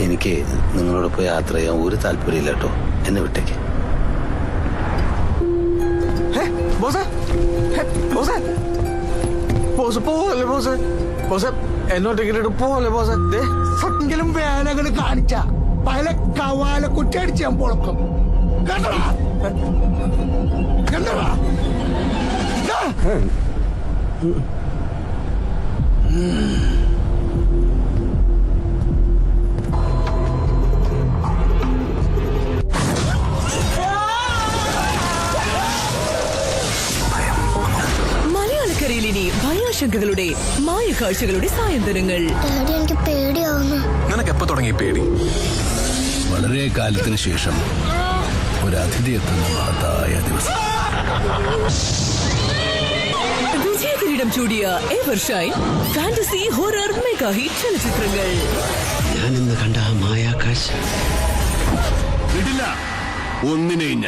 എനിക്ക് നിങ്ങളോടൊപ്പം യാത്ര ചെയ്യാൻ ഒരു താല്പര്യമില്ല കേട്ടോ. എന്നെ വിട്ടേക്ക്. എന്നോട്ടെങ്കിലും പോലെ എങ്കിലും വേനകൾ കാണിച്ച പല കവാല കുറ്റടിച്ച് ഞാൻ പൊളക്കും. കണ്ടടാ കണ്ടടാ. മലയാളക്കരയിലിനി ഭയാശങ്കകളുടെ മായക്കാഴ്ചകളുടെ സായന്തനങ്ങൾ. എനിക്ക് പേടിയാവുന്നു. നിനക്കെപ്പോ തുടങ്ങി പേടി? വളരെ കാലത്തിന് ശേഷം ഒരു അതിഥി എത്തുന്ന മഹത്തായ ദിവസം. വിജയകിരീടം ചൂടിയ evershine fantasy horror mega hit ചലച്ചിത്രങ്ങൾ. ഞാൻ ഇന്ന് കണ്ട ആ മായാകാശ് വിടില്ല ഒന്നിനെയും.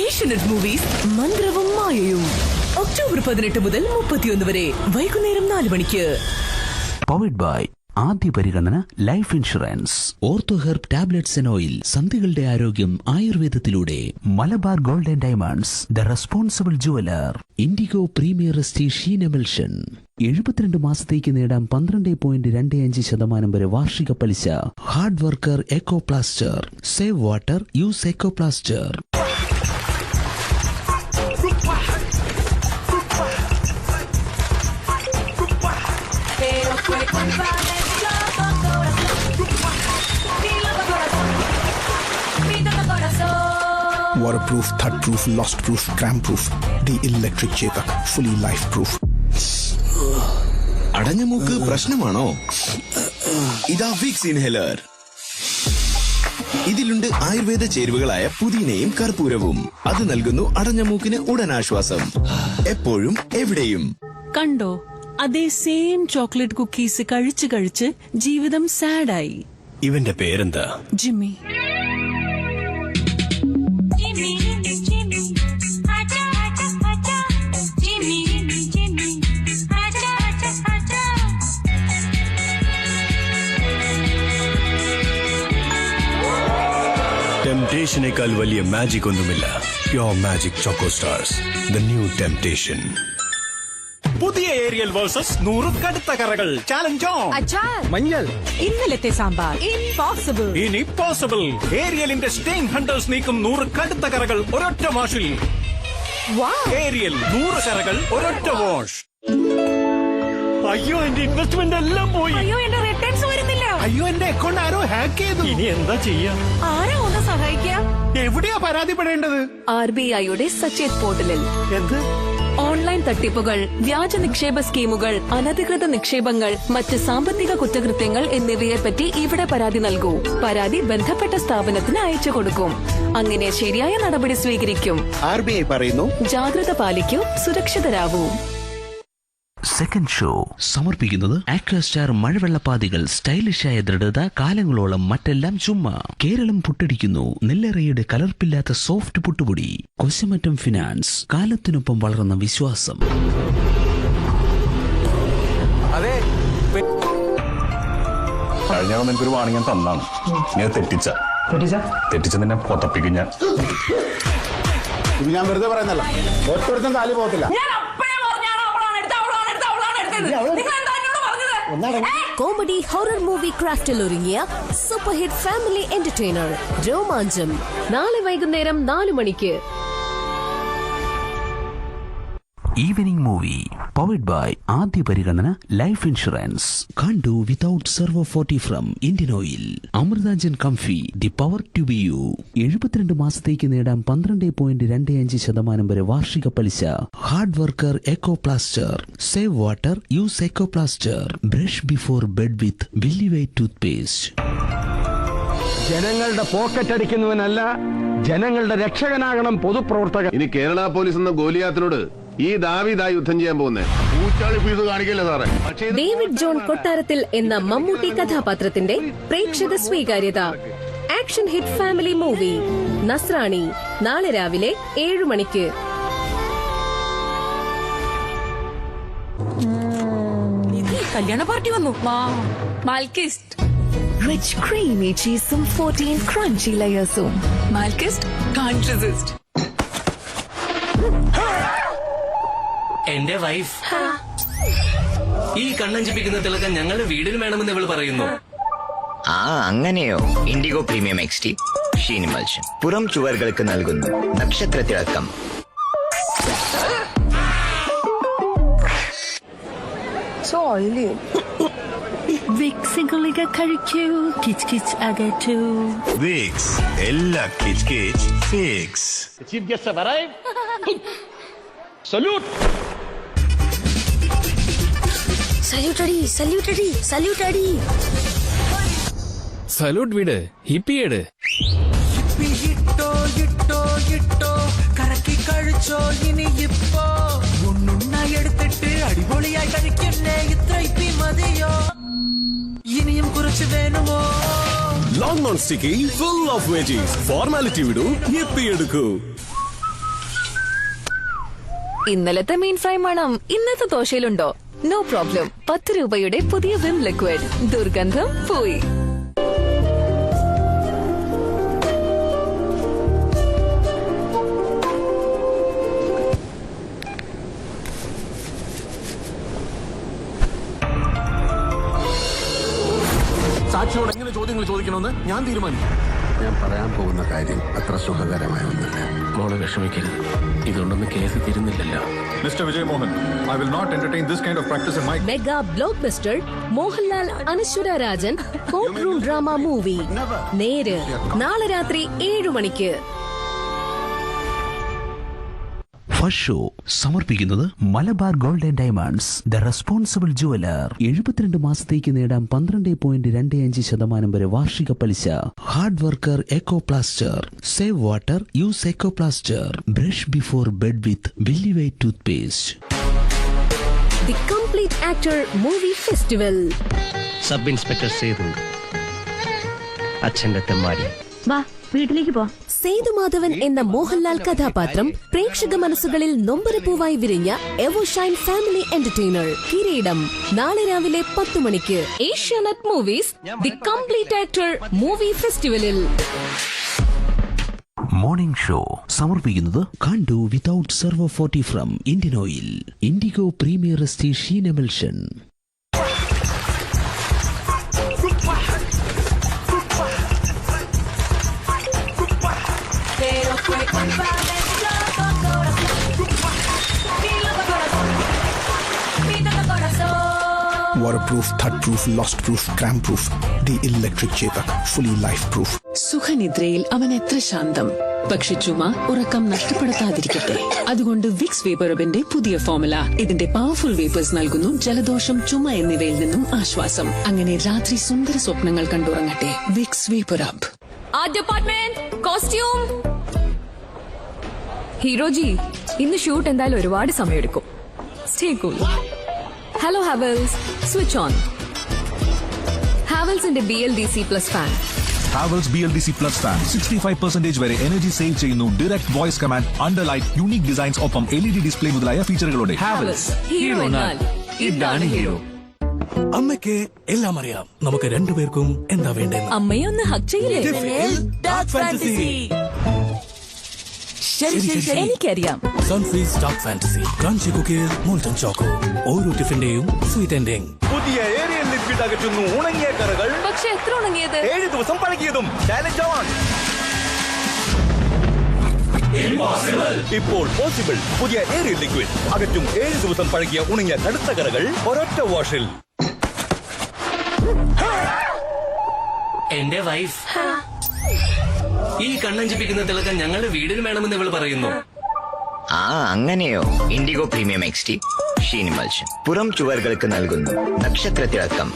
ഏഷ്യനെറ്റ് മൂവീസ് മന്ത്രവും മായയും ഒക്ടോബർ 18 മുതൽ 31 വരെ വൈകുന്നേരം 4 മണിക്ക്. പവർഡ് ബൈ ആദ്യ പരിഗണന life insurance, ortho herb tablets and oil. സന്ധികളുടെ ആരോഗ്യം ആയുർവേദത്തിലൂടെ. Malabar gold and diamonds, the responsible jeweller. Indigo premier sheen emulsion. 72 മാസത്തേക്ക് നേടാം 12.25% വരെ വാർഷിക പലിശ. Hard worker eco plaster. Save water, use eco plaster. Waterproof, thud-proof, lost-proof, cramp-proof. The electric Chetak, fully life-proof. അടഞ്ഞ മൂക്ക് പ്രശ്നമാണോ? ഇതാ വിക്സ് ഇൻഹേലർ. ഇതിലുണ്ട് ആയുർവേദ ചേരുവകളായ പുതിനയും കർപ്പൂരവും. അത് നൽകുന്നു അടഞ്ഞ മൂക്കിന് ഉടൻ ആശ്വാസം. എപ്പോഴും എവിടെയും. കണ്ടോ, അതേ സെയിം ചോക്ലേറ്റ് കുക്കീസ് കഴിച്ച് കഴിച്ച് ജീവിതം സാഡായി. ഇവന്റെ പേരെന്താ? ജിമ്മി. ടെംപ്ടേഷനേക്കാൾ വലിയ മാജിക് ഒന്നുമില്ല. Pure magic choco stars, the new temptation. പുതിയ ഏരിയൽ വേഴ്സസ് 100 കടുത്ത കറകൾ ചാലഞ്ച് ഓൺ. മഞ്ഞൾ. ഇന്നലത്തെ സാമ്പാർ ഇംപോസിബിൾ. ഇനി പോസിബിൾ. ഏരിയലിന്റെ സ്റ്റെയിൻ ഹണ്ടേഴ്സ് നീക്കും 100 കടുത്ത കറകൾ ഒരൊറ്റ വാഷിൽ. ഏരിയൽ 100 കറകൾ ഒരൊറ്റ വാഷ്. അയ്യോ, എന്റെ ഇൻവെസ്റ്റ്മെന്റ് എല്ലാം പോയി. അയ്യോ, എന്റെ റിട്ടേൺസ് വരുന്നില്ല. അയ്യോ, എന്റെ അക്കൗണ്ട് ആരോ ഹാക്ക് ചെയ്തു. ഇനി എന്താ ചെയ്യാ? ആരാ ഒന്ന് സഹായിക്കാം? എവിടെയാ പരാതിപ്പെടേണ്ടത്? RBIയുടെ സച്ചേത് പോർട്ടലിൽ. എന്ത്? ഓൺലൈൻ തട്ടിപ്പുകൾ, വ്യാജ നിക്ഷേപ സ്കീമുകൾ, അനധികൃത നിക്ഷേപങ്ങൾ, മറ്റ് സാമ്പത്തിക കുറ്റകൃത്യങ്ങൾ എന്നിവയെപ്പറ്റി ഇവിടെ പരാതി നൽകൂ. പരാതി ബന്ധപ്പെട്ട സ്ഥാപനത്തിന് അയച്ചു കൊടുക്കും. അങ്ങനെ ശരിയായ നടപടി സ്വീകരിക്കും. RBI പറയുന്നു, ജാഗ്രത പാലിക്കൂ, സുരക്ഷിതരാവൂ. സെക്കൻഡ് ഷോ സമർപ്പിക്കുന്നത് ആക്വാസ്റ്റാർ മഴവെള്ളപ്പാതികൾ. സ്റ്റൈലിഷായ ദൃഢത, കാലങ്ങളോളം മറ്റെല്ലാം ചുമ്മാ. കേരളം പുട്ടടിക്കുന്നു നെല്ലറയുടെ കലർപ്പില്ലാത്ത സോഫ്റ്റ് പുട്ടുപൊടി. കൊശമറ്റം ഫിനാൻസ്, കാലത്തിനൊപ്പം വളർന്ന വിശ്വാസം. അതെ, കഴിഞ്ഞ നിനക്കൊരു വാണിംഗ് ഞാൻ തന്നാണ്. ഞാൻ തെറ്റിച്ച നിന്നെ പൊത്തപ്പിക്കും ഞാൻ. ഇത് ഞാൻ വെറുതെ പറയുന്നല്ല. ഒറ്റൊരുത്തും കാലി പോകത്തില്ല. കോമഡി ഹൊറർ മൂവി ക്രാഫ്റ്റിൽ ഒരുങ്ങിയ super hit family entertainer Romancham. നാളെ വൈകുന്നേരം 4 മണിക്ക്. ഈവനിംഗ് മൂവി പവർഡ് ബൈ ആദ്യ പരിഗണന ലൈഫ് ഇൻഷുറൻസ്. കണ്ടു without Servo 40 from Indian Oil. Amrutanjan comfy, the power to be you. 72 മാസത്തേക്ക് നേടാം 12.25% വരെ വാർഷിക പലിശ. Hard worker eco plaster. Save water, use eco plaster. Brush before bed with ബില്ലിവൈറ്റ് ടൂത്ത് പേസ്റ്റ്. ജനങ്ങളുടെ പോക്കറ്റ് അടിക്കുന്നവനല്ല, ജനങ്ങളുടെ രക്ഷകനാകണം പൊതുപ്രവർത്തകൻ. ഇനി കേരള പോലീസ് എന്ന ഗോലിയാത്തിനോട് ഈ ദാവീദാ യുദ്ധം ചെയ്യാൻ പോകുന്നേ. ഊച്ചാളി ഫീസ് കാണിക്കല്ലേ സാറേ. ഡേവിഡ് ജോൺ കൊട്ടാരത്തിൽ എന്ന മമ്മൂട്ടി കഥാപാത്രത്തിന്റെ പ്രേക്ഷക സ്വീകാര്യത. ആക്ഷൻ ഹിറ്റ് ഫാമിലി മൂവി നസ്രാണി. നാളെ രാവിലെ 7 മണിക്ക്. കല്യാണ പാർട്ടി വന്നു. മാൽക്കിസ്റ്റ് റിച്ച് ക്രീമി ചീസും 14 ക്രഞ്ചി ലെയേഴ്സും. Malkist can't resist. എന്റെ വൈഫ് ഈ കണ്ണഞ്ചിപ്പിക്കുന്ന തിളക്കം ഞങ്ങളുടെ വീടിന് വേണമെന്ന് ഇവള് പറയുന്നു. ആ അങ്ങനെയോ? Indigo premium XT sheen emulsion പുറം ചുവറുകൾക്ക് നൽകുന്നു നക്ഷത്ര തിളക്കം. വിക്സ് ഗുളിക കഴിക്കൂ, കിച്ച് കിച്ച് അകറ്റൂ. വിക്സ് എല്ലാ കിച്ച് കിച്ച് ഫിക്സ്. സല്യൂട്ട് വീട് ഹിപ്പിയേട്. കറക്കി കഴിച്ചോ ഇനി ഇപ്പോ എടുത്തിട്ട് അടിപൊളിയായി കഴിക്കണ്ടേ? ഇത്ര ഇപ്പി മതിയോ? ഇനിയും കുറച്ച് വേണമോ? Long non sticky full of veggies. Formality വിടൂ, ഹിപ്പി എടുക്കൂ. ഇന്നലത്തെ മീൻ ഫ്രൈ മണം ഇന്നത്തെ ദോശയിലുണ്ടോ? No problem. 10 രൂപയുടെ പുതിയ വിം ലിക്വിഡ്. ദുർഗന്ധം പോയി. സാക്ഷിയോട് എങ്ങനെ ചോദ്യങ്ങൾ ചോദിക്കണമെന്ന് ഞാൻ തീരുമാനിക്കും. ഞാൻ പറയാൻ പോകുന്ന കാര്യം അത്ര സുഖകരമായ ഒന്നല്ല. മോളെ വിഷമിക്കരുത്, ഇതുകൊണ്ടൊന്നും കേസ് തീരുന്നില്ലല്ലോ. Mister Vijay Mohan, I will not entertain this kind of practice in my mega blockbuster Mohanlal Anaswara Rajan court room drama movie Neru നാളെ രാത്രി 7 മണിക്ക്. ഫസ്റ്റ് ഷോ സമർപ്പിക്കുന്നത് Malabar gold and diamonds, the responsible jeweller. 72 മാസത്തേക്ക് നേടാം 12.25% വരെ വാർഷിക പലിശ. Hard worker eco plaster. Save water, use eco plaster. Brush before bed with വെല്ലിവൈറ്റ് toothpaste. The complete actor movie festival. Sub inspector Sethu, അച്ഛന്റെ തെമ്മാടി. വാ വീട്ടിലേക്ക് പോ. സേതുമാധവൻ എന്ന മോഹൻലാൽ കഥാപാത്രം പ്രേക്ഷക മനസ്സുകളിൽ നൊമ്പരപ്പൂവായി വിരിഞ്ഞ എവോഷൈൻ ഫാമിലി എന്റർടൈനർ കിരീടം നാളെ രാവിലെ 10 മണിക്ക് Asianet movies the complete actor movie ഫെസ്റ്റിവലിൽ. മോർണിംഗ് ഷോ സമർപ്പിക്കുന്നത് കണ്ടു without Servo 40 from Indian Oil. Indigo premier ST sheen emulsion. Waterproof, thud-proof, lost-proof, cramp-proof. The electric Chetak, fully life-proof. സുഖനിദ്രയിൽ അവൻ എത്ര ശാന്തം, പക്ഷെ ചുമ ഉറക്കം നഷ്ടപ്പെടുത്താതിരിക്കട്ടെ. അതുകൊണ്ട് വിക്സ് വേപ്പറബിന്റെ പുതിയ ഫോർമുല. ഇതിന്റെ പവർഫുൾ വേപ്പേഴ്സ് നൽകുന്നു ജലദോഷം, ചുമ എന്നിവയിൽ നിന്നും ആശ്വാസം. അങ്ങനെ രാത്രി സുന്ദര സ്വപ്നങ്ങൾ കണ്ടുറങ്ങട്ടെ. Vicks VapoRub. Art department, costume. ഹീറോജി, ഇന്ന് ഷൂട്ട് എന്തായാലും ഒരുപാട് സമയമെടുക്കും. Stay cool. Hello Havells, switch on. ഹാവൽസിന്റെ BLDC plus fan. Havells BLDC plus fan 65% വരെ എനർജി സേവ് ചെയ്യുന്നു. Direct voice command, underlight, unique designs ഒപ്പം LED ഡിസ്പ്ലേ മുതലായ ഫീച്ചറുകളോടെ. ഹാവൽസ്, ഹീറോ എന്നാൽ ഇതാണ് ഹീറോ. അമ്മയ്ക്ക് എല്ലാം അറിയാം. നമുക്ക് രണ്ടുപേർക്കും എന്താ വേണ്ടത്? അമ്മയെ ഒന്ന് ഹഗ് ചെയ്യില്ലേ? ശരി, എനിക്കറിയാം. Sunfeast dark fantasy, crunchy cookies, molten choco. ഓരോ ടിഫിന്റെയും സ്വീറ്റ് എൻഡിങ്. പുതിയ ഏരിയൽ ലിക്വിഡ് അകറ്റുന്നു ഉണങ്ങിയ കറകൾ. പക്ഷെ എത്ര ഉണങ്ങിയത്? 7 ദിവസം പഴകിയതും. Challenge on. ഇപ്പോൾ പോസിബിൾ. പുതിയ ഏരിയൽ ലിക്വിഡ് അകറ്റും 7 ദിവസം പഴകിയ ഉണങ്ങിയ കടുത്ത കറകൾ ഒരൊറ്റ വാഷിൽ. എന്റെ വൈഫ് ഈ കണ്ണഞ്ചിപ്പിക്കുന്ന തിളക്കം ഞങ്ങളുടെ വീടിന് വേണമെന്ന് ഇവള് പറയുന്നു. ആ അങ്ങനെയോ? Indigo premium XT sheen emulsion പുറം ചുവറുകൾക്ക് നൽകുന്നു നക്ഷത്ര തിളക്കം.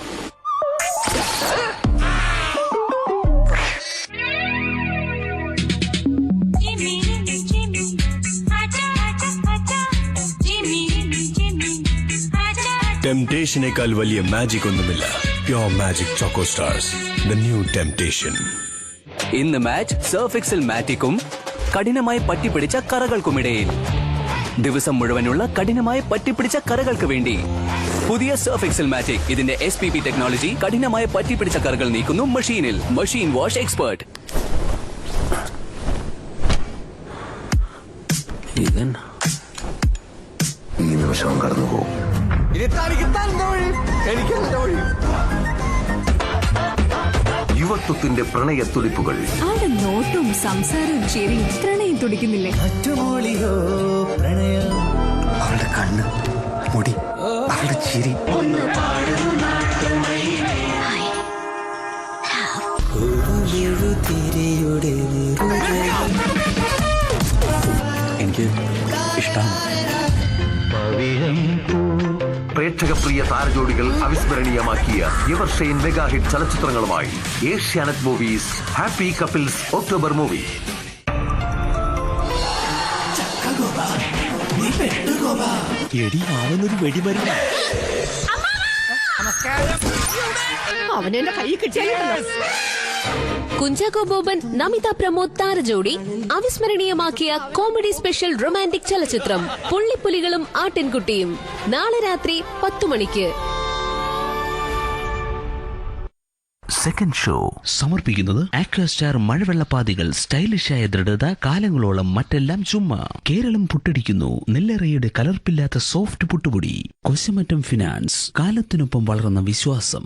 ടെംപ്ടേഷനേക്കാൾ വലിയ മാജിക് ഒന്നുമില്ല. Pure magic choco stars, the new temptation. ഇന്ന് മാച്ച് സർഫ് എക്സൽ മാറ്റിക്കും കഠിനമായി പറ്റിപ്പിടിച്ച കറകൾക്കുമിടയിൽ. ദിവസം മുഴുവനുള്ള കഠിനമായി പറ്റിപ്പിടിച്ച കറകൾക്ക് വേണ്ടി പുതിയ സർഫ് എക്സൽ മാറ്റിക്. ഇതിന്റെ SPP ടെക്നോളജി കഠിനമായ പറ്റിപ്പിടിച്ച കറകൾ നീക്കുന്നു മെഷീനിൽ. Machine wash expert. ഇവൻ ഈ നിമിഷവും കടന്നു പോകും. യുവത്വത്തിന്റെ പ്രണയത്തുടിപ്പുകൾ. ആടെ നോട്ടും സംസാരവും ചിരിയും പ്രണയം തുടിക്കുന്നില്ലേ? അവളുടെ കണ്ണ്, മുടി, അവളുടെ ചിരി. എനിക്ക് ഇഷ്ടമാണ്. പ്രേക്ഷകപ്രിയ താരജോഡികൾ അവിസ്മരണീയമാക്കിയ എവർഷൈൻ മെഗാ ഹിറ്റ് ചലച്ചിത്രങ്ങളുമായി Asianet movies happy couples October movie. അവനെന്റെ കൈ കിട്ടിയാലോ. കുഞ്ചാക്കോ ബോബൻ നമിത പ്രമോദ് താരജോഡി അവിസ്മരണീയമാക്കിയ കോമഡി സ്പെഷ്യൽ റൊമാന്റിക് ചലച്ചിത്രം പുള്ളിപ്പുലികളും ആട്ടിൻകുട്ടിയും നാളെ രാത്രി 10 മണിക്ക്. സെക്കൻഡ് ഷോ സമർപ്പിക്കുന്നത് ആക്വാസ്റ്റാർ മഴവെള്ളപ്പാതികൾ. സ്റ്റൈലിഷായ ദൃഢത, കാലങ്ങളോളം മറ്റെല്ലാം ചുമ്മാ. കേരളം പുട്ടടിക്കുന്നു നെല്ലറയുടെ കലർപ്പില്ലാത്ത സോഫ്റ്റ് പുട്ടുപൊടി. കൊശമറ്റം ഫിനാൻസ്, കാലത്തിനൊപ്പം വളർന്ന വിശ്വാസം.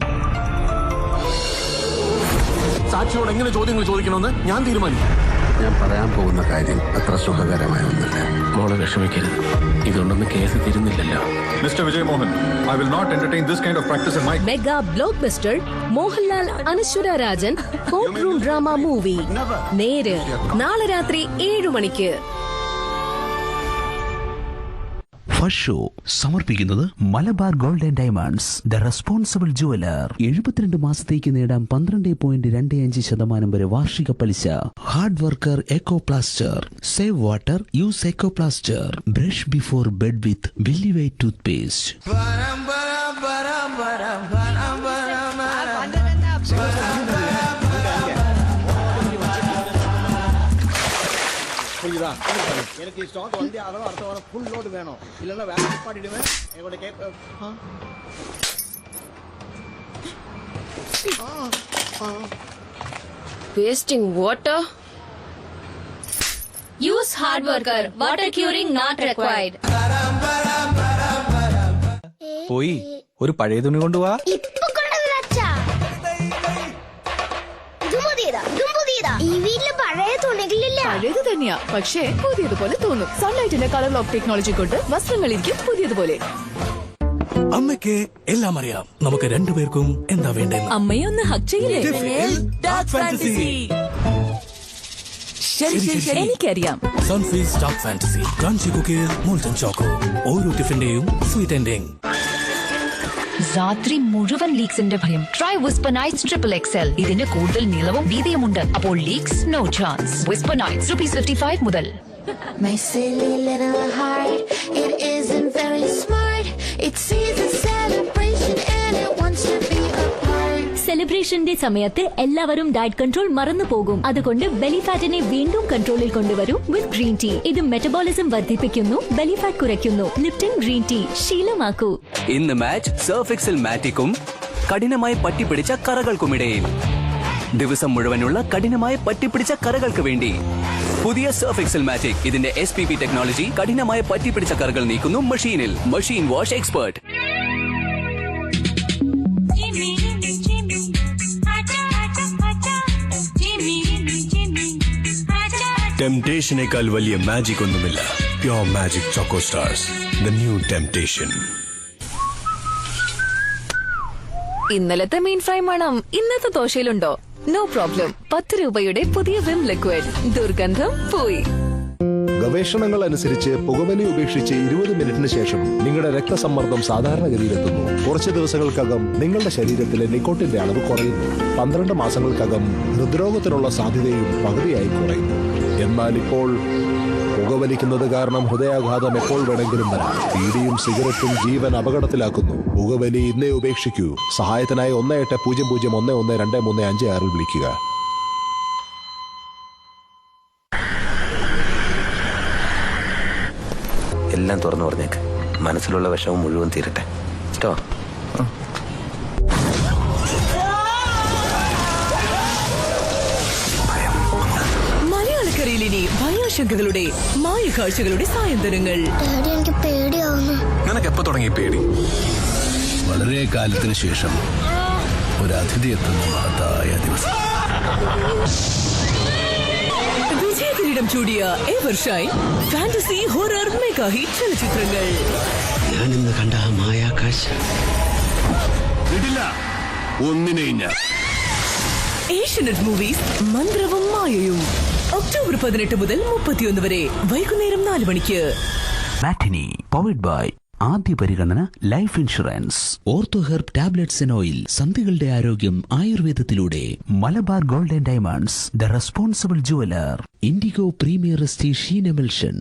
സാക്ഷിയോട് എങ്ങനെ ചോദ്യങ്ങൾ ചോദിക്കണമെന്ന് ഞാൻ തീരുമാനിക്കും. ഞാൻ പറയാൻ പോകുന്ന കാര്യം അത്ര സുഖകരമായ ഒന്നല്ല. മോളെ വിഷമിക്കരുത്, ഇതുകൊണ്ടൊന്നും കേസ് തീരുന്നില്ലല്ലോ. Mister Vijay Mohan, I will not entertain this kind of practice in my... mega blockbuster Mohanlal Anaswara Rajan court room drama movie Neru നാളെ രാത്രി 7 മണിക്ക്. ഫസ്റ്റ് ഷോ സമർപ്പിക്കുന്നത് Malabar gold and diamonds, the responsible jeweller. 72 മാസത്തേക്ക് നേടാം 12.25% വരെ വാർഷിക പലിശ. Hard worker eco plaster. Save water, use eco plaster. Brush before bed with Billy white toothpaste. எனக்கு ஸ்டாக் வந்து அதோ அடுத்த வாரம் ஃபுல் லோட் வேணும். இல்லன்னா வேற நிப்பாட்டிடுவேன். எங்கோட Wasting water. Use hard worker. Water curing not required. പോയി ഒരു പഴയ തുണി കൊണ്ടുപോവാ. ഈ വീട്ടില് പഴയ തുണികളില്ല. പഴയത് തന്നെയാ, പക്ഷേ പുതിയതുപോലെ തോന്നും. സൺലൈറ്റിന്റെ കളർ ലോക്ക് ടെക്നോളജി കൊണ്ട് വസ്ത്രങ്ങളിരിക്കും പുതിയതുപോലെ. അമ്മയ്ക്ക് എല്ലാം അറിയാം. നമുക്ക് രണ്ടുപേർക്കും എന്താ വേണ്ടെന്ന്. അമ്മയെ ഒന്ന് ഹഗ് ചെയ്യില്ലേ? ശരി, എനിക്കറിയാം. Sunfeast dark fantasy, crunchy cookies, molten choco. ഓരോ ടിഫിന്റെയും സ്വീറ്റ് എൻഡിങ്. രാത്രി മുഴുവൻ ലീക്സിന്റെ ഭയം. Try Whisper nights triple XL. ഇതിന് കൂടുതൽ നീളവും വീതിയുമുണ്ട്. അപ്പോൾ leaks no chance. Whisper nights ₹55 മുതൽ. My silly little heart, it isn't very smart. It sees a celebration and it wants to be a part. സെലിബ്രേഷന്റെ സമയത്ത് എല്ലാവരും ഡയറ്റ് കൺട്രോൾ മറന്നു പോകും. അതുകൊണ്ട് ബെലി ഫാറ്റിനെ വീണ്ടും കൺട്രോളിൽ കൊണ്ടുവരൂ വിത്ത് ഗ്രീൻ ടീ. ഇത് മെറ്റബോളിസം വർദ്ധിപ്പിക്കുന്നു, ബെലി ഫാറ്റ് കുറയ്ക്കുന്നു. ലിപ്റ്റൺ ഗ്രീൻ ടീ ശീലമാക്കൂ. ഇന്ന് മാച്ച് സർഫ് എക്സൽ മാറ്റിക്കും കഠിനമായി പറ്റിപ്പിടിച്ച കറകൾക്കുമിടയിൽ. ദിവസം മുഴുവനുള്ള കഠിനമായി പറ്റിപ്പിടിച്ച കറകൾക്ക് വേണ്ടി പുതിയ സർഫ് എക്സൽ മാറ്റിക്. ഇതിന്റെ SPP ടെക്നോളജി കഠിനമായി പറ്റിപ്പിടിച്ച കറകൾ നീക്കുന്നു മെഷീനിൽ. Machine wash expert. ടെംപ്ടേഷനേക്കാൾ വലിയ മാജിക് ഒന്നുമില്ല. Pure magic choco stars, the new temptation. ഇന്നലത്തെ മീൻ ഫ്രൈ മണം ഇന്നത്തെ ദോശയിലുണ്ടോ? No problem. 10 രൂപയുടെ പുതിയ വിം ലിക്വിഡ്. ദുർഗന്ധം പോയി. ഗവേഷണങ്ങൾ അനുസരിച്ച് പുകവലി ഉപേക്ഷിച്ച് 20 മിനിറ്റിന് ശേഷം നിങ്ങളുടെ രക്തസമ്മർദ്ദം സാധാരണഗതിയിലെത്തുന്നു. കുറച്ച് ദിവസങ്ങൾക്കകം നിങ്ങളുടെ ശരീരത്തിലെ നിക്കോട്ടിന്റെ അളവ് കുറയുന്നു. 12 മാസങ്ങൾക്കകം ഹൃദ്രോഗത്തിനുള്ള സാധ്യതയും പകുതിയായി കുറയുന്നു. എന്നാൽ ഇപ്പോൾ പുകവലിക്കുന്നത് കാരണം ഹൃദയാഘാതം എപ്പോൾ വേണമെങ്കിലും വരാം. ബീഡിയും സിഗരറ്റും ജീവൻ അപകടത്തിലാക്കുന്നു. പുകവലി ഇന്നേ ഉപേക്ഷിക്കൂ. സഹായത്തിനായി 1800112356 വിളിക്കുക. എല്ലാം തുറന്നു പറഞ്ഞേക്ക്. മനസ്സിലുള്ള വിഷമം മുഴുവൻ തീരട്ടെ. കേട്ടോ? ആശങ്കകളുടെ മായക്കാഴ്ചകളുടെ സായന്തനങ്ങൾ. എനിക്ക് പേടിയാവുന്നു. നിനക്ക് എപ്പോ തുടങ്ങി പേടി? വളരെ കാലത്തിന് ശേഷം ഒരു അതിഥി എത്തുന്ന മഹത്തായ ദിവസം. വിജയകിരീടം ചൂടിയ evershine fantasy horror mega hit ചലച്ചിത്രങ്ങൾ. ഞാനിന്ന് കണ്ട ആ മായാകാശ ഒന്നിനെയും ഞാൻ. ഏഷ്യനെറ്റ് മൂവീസ് മന്ത്രവും മായയും ഒക്ടോബർ 18 മുതൽ 31 വരെ വൈകുന്നേരം 4 മണിക്ക്. മാറ്റിനി പവർഡ് ബൈ ആദ്യ പരിഗണന life insurance. Ortho herb tablets and oil. സന്ധികളുടെ ആരോഗ്യം ആയുർവേദത്തിലൂടെ. Malabar gold and diamonds the responsible jeweller. Indigo premier estate sheen emulsion.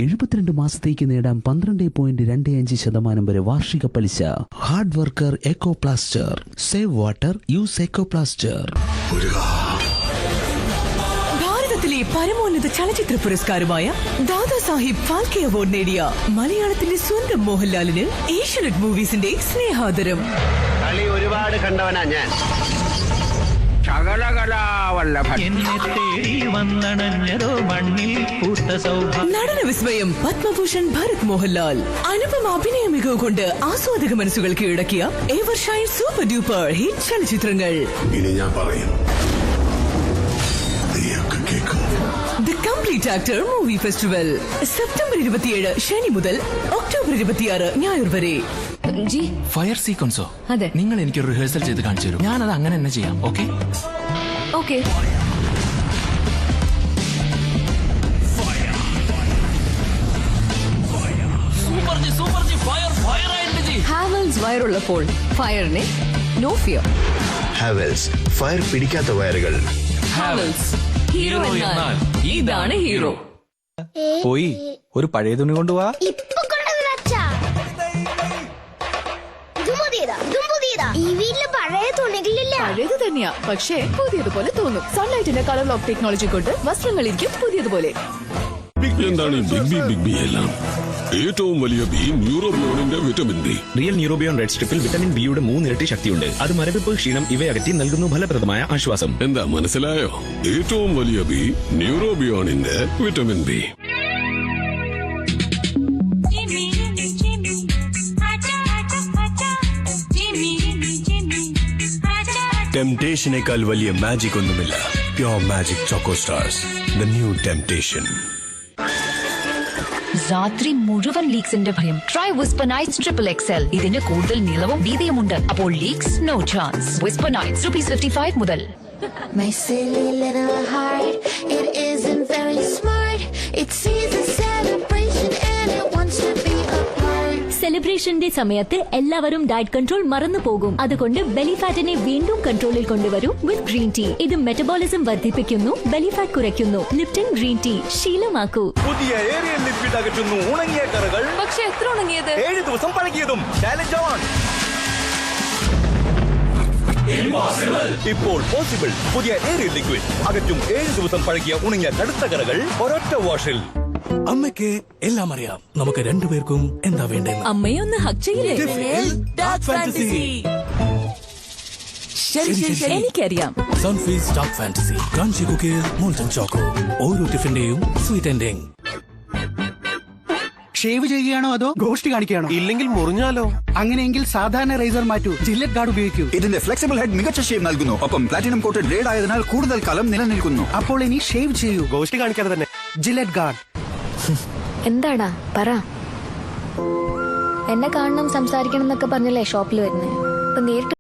72 മാസത്തേക്ക് നേടാം 12.25% വരെ വാർഷിക പലിശ. Hard worker eco plaster. Save water, use eco plaster. ഭാരതത്തിലെ പരമോന്നത ചലച്ചിത്ര പുരസ്കാരമായ ദാദാ സാഹിബ് ഫാൽക്കെ അവാർഡ് നേടിയ മലയാളത്തിന്റെ സ്വന്തം മോഹൻലാലിന് ഏഷ്യനെറ്റ് മൂവീസിന്റെ സ്നേഹാദരം. കളി ഒരുപാട് കണ്ടവനാ ഞാൻ. നടന വിസ്മയം പത്മഭൂഷൺ ഭരത് മോഹൻലാൽ അനുപമ അഭിനയ മികവ് കൊണ്ട് ആസ്വാദക മനസ്സുകൾ കീഴടക്കിയ എവർഷൈൻ സൂപ്പർ ഡ്യൂപ്പർ ഹിറ്റ് ചലച്ചിത്രങ്ങൾ. ഇനി ഞാൻ പറയും, the complete actor movie festival September 27 ശനി മുതൽ ഒക്ടോബർ 26 ഞായർ വരെ. ഫയർ സീക്വൻസോ? അതെ. നിങ്ങൾ എനിക്ക് റിഹേഴ്സൽ ചെയ്ത് കാണിച്ചു തരും. ഞാനത് അങ്ങനെ തന്നെ ചെയ്യാം. Okay okay. ഹാവൽസ് വയറുള്ളപ്പോൾ ഫയറിനെ നോ ഫിയർ. ഹാവൽസ് ഫയർ പിടിക്കാത്ത വയറുകൾ. ഹാവൽസ് ഹീറോ എന്നാൽ ഇതാണ് ഹീറോ. പോയി ഒരു പഴയ തുണി കൊണ്ടുപോവാ. ഈ വീട്ടില് പഴയ തുണികളില്ല. പഴയത് തന്നെയാ, പക്ഷേ പുതിയതുപോലെ തോന്നും. സൺലൈറ്റിന്റെ കളർ ലോക്ക് ടെക്നോളജി കൊണ്ട് വസ്ത്രങ്ങളിരിക്കും പുതിയതുപോലെ. എന്താണ് ഈ ബിഗ് ബി എല്ലാം? ഏറ്റവും വലിയ ബി ന്യൂറോബിയോണിന്റെ vitamin B. Real Neurobion red സ്ട്രിപ്പിൽ വിറ്റമിൻ ബിയുടെ 3 ഇരട്ടി ശക്തിയുണ്ട്. അത് മരവിപ്പ്, ക്ഷീണം ഇവയകറ്റി നൽകുന്നു ഫലപ്രദമായ ആശ്വാസം. എന്താ മനസ്സിലായോ? ഏറ്റവും വലിയ ബി ന്യൂറോബിയോണിന്റെ വിറ്റമിൻ ബി. ടെംപ്ടേഷനേക്കാൾ വലിയ മാജിക് ഒന്നുമില്ല. Pure magic choco stars, the new temptation. രാത്രി മുഴുവൻ ലീക്സിന്റെ ഭയം. Try Whisper nights triple XL. ഇതിന് കൂടുതൽ നീളവും വീതിയുമുണ്ട്. അപ്പോൾ leaks no chance. Whisper nights ₹55 മുതൽ. My silly little heart, it isn't very smart. It sees a celebration and it wants to be a part. സെലിബ്രേഷന്റെ സമയത്ത് എല്ലാവരും ഡയറ്റ് കൺട്രോൾ മറന്നു പോകും. അതുകൊണ്ട് ബെലി ഫാറ്റിനെ വീണ്ടും കൺട്രോളിൽ കൊണ്ടുവരൂ വിത്ത് ഗ്രീൻ ടീ. ഇത് മെറ്റബോളിസം വർദ്ധിപ്പിക്കുന്നു, ബെലി ഫാറ്റ് കുറയ്ക്കുന്നു. ലിപ്റ്റൺ ഗ്രീൻ ടീ ശീലമാക്കൂ. പുതിയ ഏരിയൽ ലിക്വിഡ് അകറ്റുന്നു ഉണങ്ങിയ കറകൾ. പക്ഷെ എത്ര ഉണങ്ങിയത്? 7 ദിവസം പഴകിയതും. Challenge on. ഇപ്പോൾ പോസിബിൾ. പുതിയ ഏരിയൽ ലിക്വിഡ് അകറ്റും 7 ദിവസം പഴകിയ ഉണങ്ങിയ കടുത്ത കറകൾ ഒരൊറ്റ വാഷിൽ. അമ്മയ്ക്ക് എല്ലാം അറിയാം. നമുക്ക് രണ്ടുപേർക്കും എന്താ വേണ്ടെന്ന്. അമ്മയെ ഒന്ന് ഹഗ് ചെയ്യില്ലേ? ശരി, എനിക്കറിയാം. Sunfeast dark fantasy, crunchy cookies, molten choco. ഓരോ ടിഫിന്റെയും സ്വീറ്റ് എൻഡിങ്. ഷേവ് ചെയ്യുകയാണോ അതോ ഗോഷ്ടി കാണിക്കുകയാണോ? ഇല്ലെങ്കിൽ മുറിഞ്ഞാലോ? അങ്ങനെയെങ്കിൽ സാധാരണ റേസർ മാറ്റൂ. ജില്ലറ്റ് ഗാർഡ് ഉപയോഗിക്കൂ. ഇതിന്റെ ഫ്ലെക്സിബിൾ ഹെഡ് മികച്ച ഷേവ് നൽകുന്നു. ഒപ്പം പ്ലാറ്റിനം കോട്ടഡ് ഗ്രേഡ് ആയതിനാൽ കൂടുതൽ കാലം നിലനിൽക്കുന്നു. അപ്പോൾ ഇനി ഷേവ് ചെയ്യൂ. ഗോഷ്ടി കാണിക്കാതെ തന്നെ. Gillette guard. എന്താടാ പറ. എന്നെ കാണണം, സംസാരിക്കണം എന്നൊക്കെ പറഞ്ഞല്ലേ ഷോപ്പിൽ വരുന്നേ. നേരിട്ട്